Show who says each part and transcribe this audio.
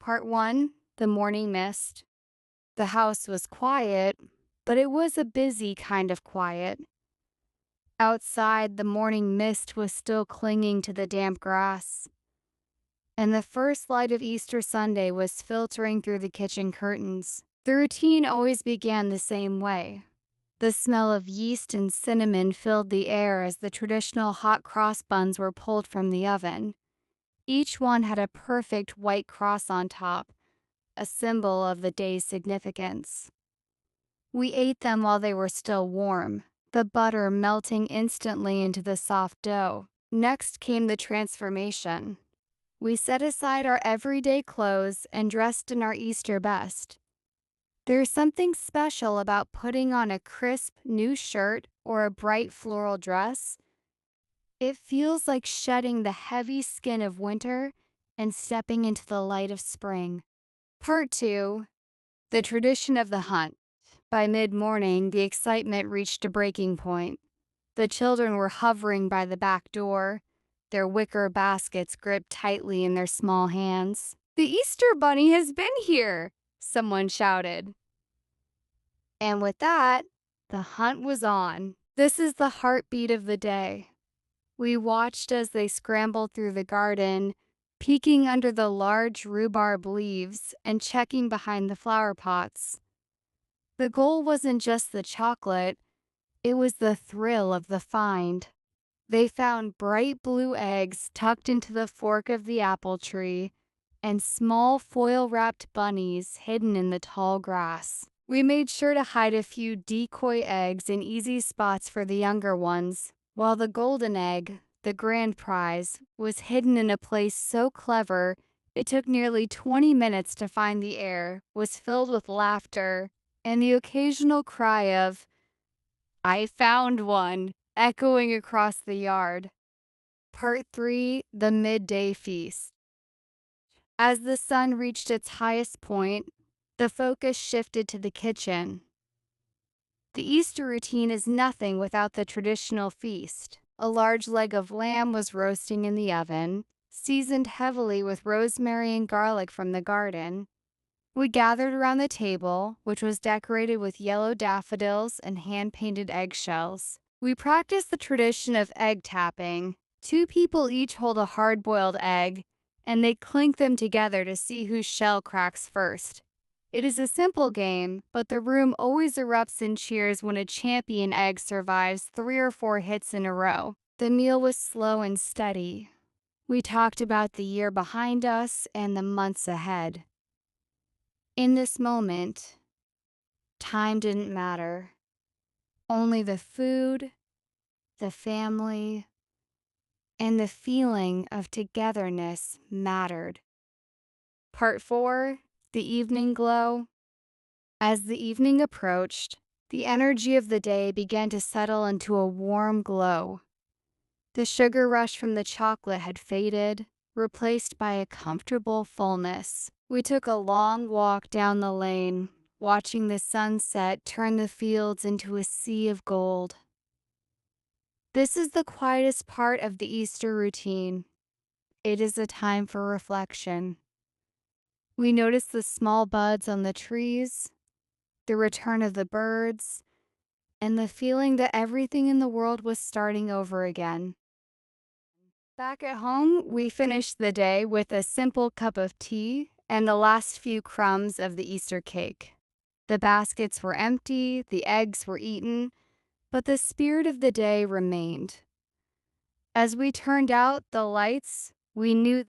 Speaker 1: Part 1, The Morning Mist. The house was quiet, but it was a busy kind of quiet. Outside, the morning mist was still clinging to the damp grass, and the first light of Easter Sunday was filtering through the kitchen curtains. The routine always began the same way. The smell of yeast and cinnamon filled the air as the traditional hot cross buns were pulled from the oven. Each one had a perfect white cross on top, a symbol of the day's significance. We ate them while they were still warm, the butter melting instantly into the soft dough. Next came the transformation. We set aside our everyday clothes and dressed in our Easter best. There's something special about putting on a crisp new shirt or a bright floral dress. It feels like shedding the heavy skin of winter and stepping into the light of spring. Part 2, The Tradition of the Hunt. By mid-morning, the excitement reached a breaking point. The children were hovering by the back door, their wicker baskets gripped tightly in their small hands. "The Easter Bunny has been here!" someone shouted. And with that, the hunt was on. This is the heartbeat of the day. We watched as they scrambled through the garden, peeking under the large rhubarb leaves and checking behind the flower pots. The goal wasn't just the chocolate, it was the thrill of the find. They found bright blue eggs tucked into the fork of the apple tree and small foil-wrapped bunnies hidden in the tall grass. We made sure to hide a few decoy eggs in easy spots for the younger ones, while the golden egg, the grand prize, was hidden in a place so clever it took nearly 20 minutes to find. The air was filled with laughter and the occasional cry of, "I found one," echoing across the yard. Part 3, The Midday Feast. As the sun reached its highest point, the focus shifted to the kitchen. The Easter routine is nothing without the traditional feast. A large leg of lamb was roasting in the oven, seasoned heavily with rosemary and garlic from the garden. We gathered around the table, which was decorated with yellow daffodils and hand-painted eggshells. We practiced the tradition of egg tapping. 2 people each hold a hard-boiled egg, and they clink them together to see whose shell cracks first. It is a simple game, but the room always erupts in cheers when a champion egg survives 3 or 4 hits in a row. The meal was slow and steady. We talked about the year behind us and the months ahead. In this moment, time didn't matter. Only the food, the family, and the feeling of togetherness mattered. Part 4, The Evening Glow. As the evening approached, the energy of the day began to settle into a warm glow. The sugar rush from the chocolate had faded, replaced by a comfortable fullness. We took a long walk down the lane, watching the sunset turn the fields into a sea of gold. This is the quietest part of the Easter routine. It is a time for reflection. We noticed the small buds on the trees, the return of the birds, and the feeling that everything in the world was starting over again. Back at home, we finished the day with a simple cup of tea and the last few crumbs of the Easter cake. The baskets were empty, the eggs were eaten, but the spirit of the day remained. As we turned out the lights, we knew